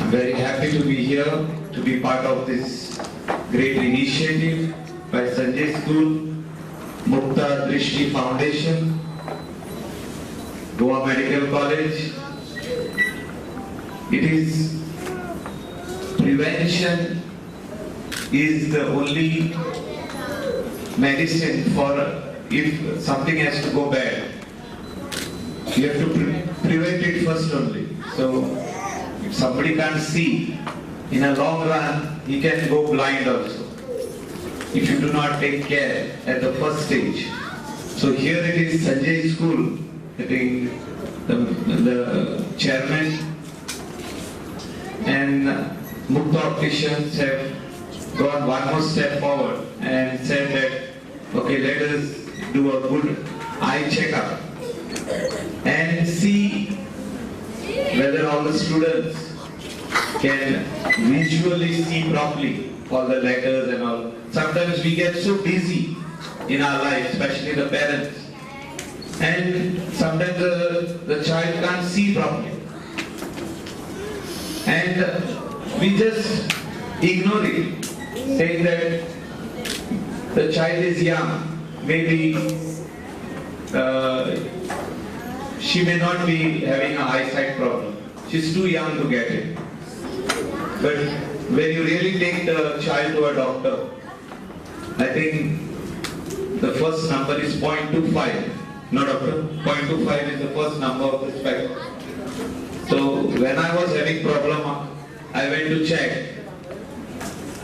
I'm very happy to be here, to be part of this great initiative by Sanjay School, Mukta Drishti Foundation, Goa Medical College. It is prevention is the only medicine for if something has to go bad. You have to prevent it first only. So if somebody can't see, in a long run, he can go blind also, if you do not take care at the first stage. So here it is Sanjay School, I think the chairman and Mukta opticians have gone one more step forward and said that, okay, let us do a good eye checkup and see whether all the students can visually see properly all the letters and all. Sometimes we get so busy in our life, especially the parents, and sometimes the child can't see properly. And we just ignore it, saying that the child is young, maybe she may not be having an eyesight problem. She's too young to get it. But when you really take the child to a doctor, I think the first number is 0.25. No, doctor? 0.25 is the first number of the spec. So when I was having problem, I went to check.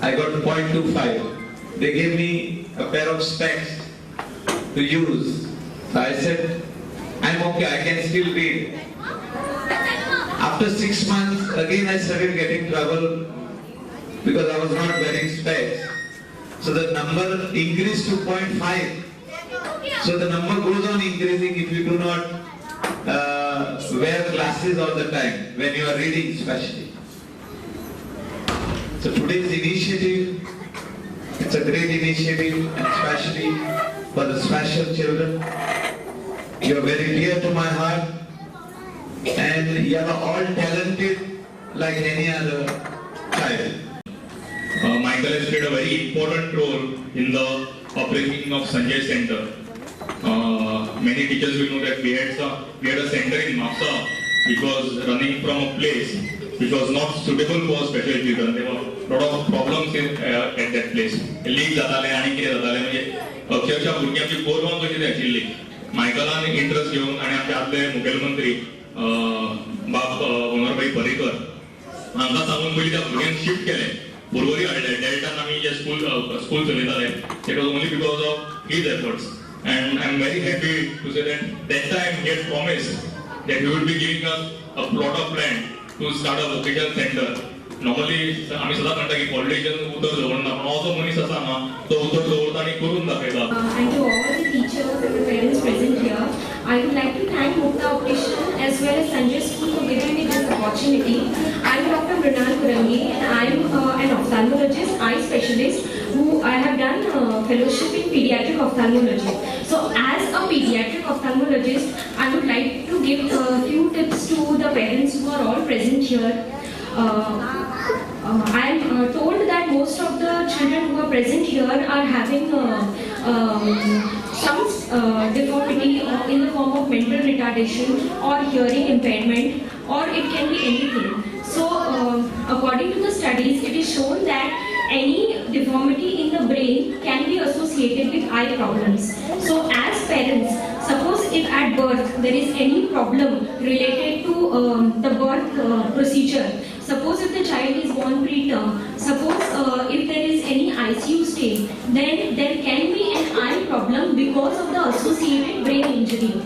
I got 0.25. They gave me a pair of specs to use. So I said, I'm okay, I can still read. After 6 months, again I started getting trouble because I was not wearing specs. So the number increased to 0.5. So the number goes on increasing if you do not wear glasses all the time, when you are reading especially. So today's initiative, it's a great initiative, and especially for the special children. You are very dear to my heart, and you are all talented like any other child. Michael has played a very important role in the upbringing of Sanjay Center. Many teachers will know that we had a center in Mapsa which was running from a place which was not suitable for special children. There were a lot of problems at that place. Leak जाताले आणि किती जाताले म्हणजे अक्षरशः भुरग्यांची बोरवान कशी ती आशिल्ली. मायकलान इंटरेस्ट घेऊन आणि आमचे आदले मुखेलमंत्री बाप मनोहरभाई पर्रीकर हांगा सांगून पयलीं त्या भुरग्यांक शिफ्ट केले. Purvari Delta आम्ही जे school चलयताले. It was only because of his efforts. And I'm very happy to say that time he had promised that he would be giving us a plot of land to start a vocational center. Normally, आम्ही सदा म्हणता की politician उतर दवरना, पण असो मनीस आसा ना तो उतर दवरता आणि करून दाखयता. And to all the teachers and the parents present here, I would like to thank Mukta Optician as well as Sanjay School for giving me this opportunity. I am Dr. Mrinal Kurangi and I am an ophthalmologist, eye specialist who I have done fellowship in pediatric ophthalmology. So as a pediatric ophthalmologist, I would like to give a few tips to the parents who are all present here. I am told that most of the children who are present here are having some deformity in the form of mental retardation or hearing impairment, or it can be anything. So according to the studies, it is shown that any deformity in the brain can be associated with eye problems. So as parents, suppose if at birth there is any problem related to the birth procedure, suppose if the child is born preterm, suppose if there is any ICU stay, then there can be an eye problem because of the associated brain injury.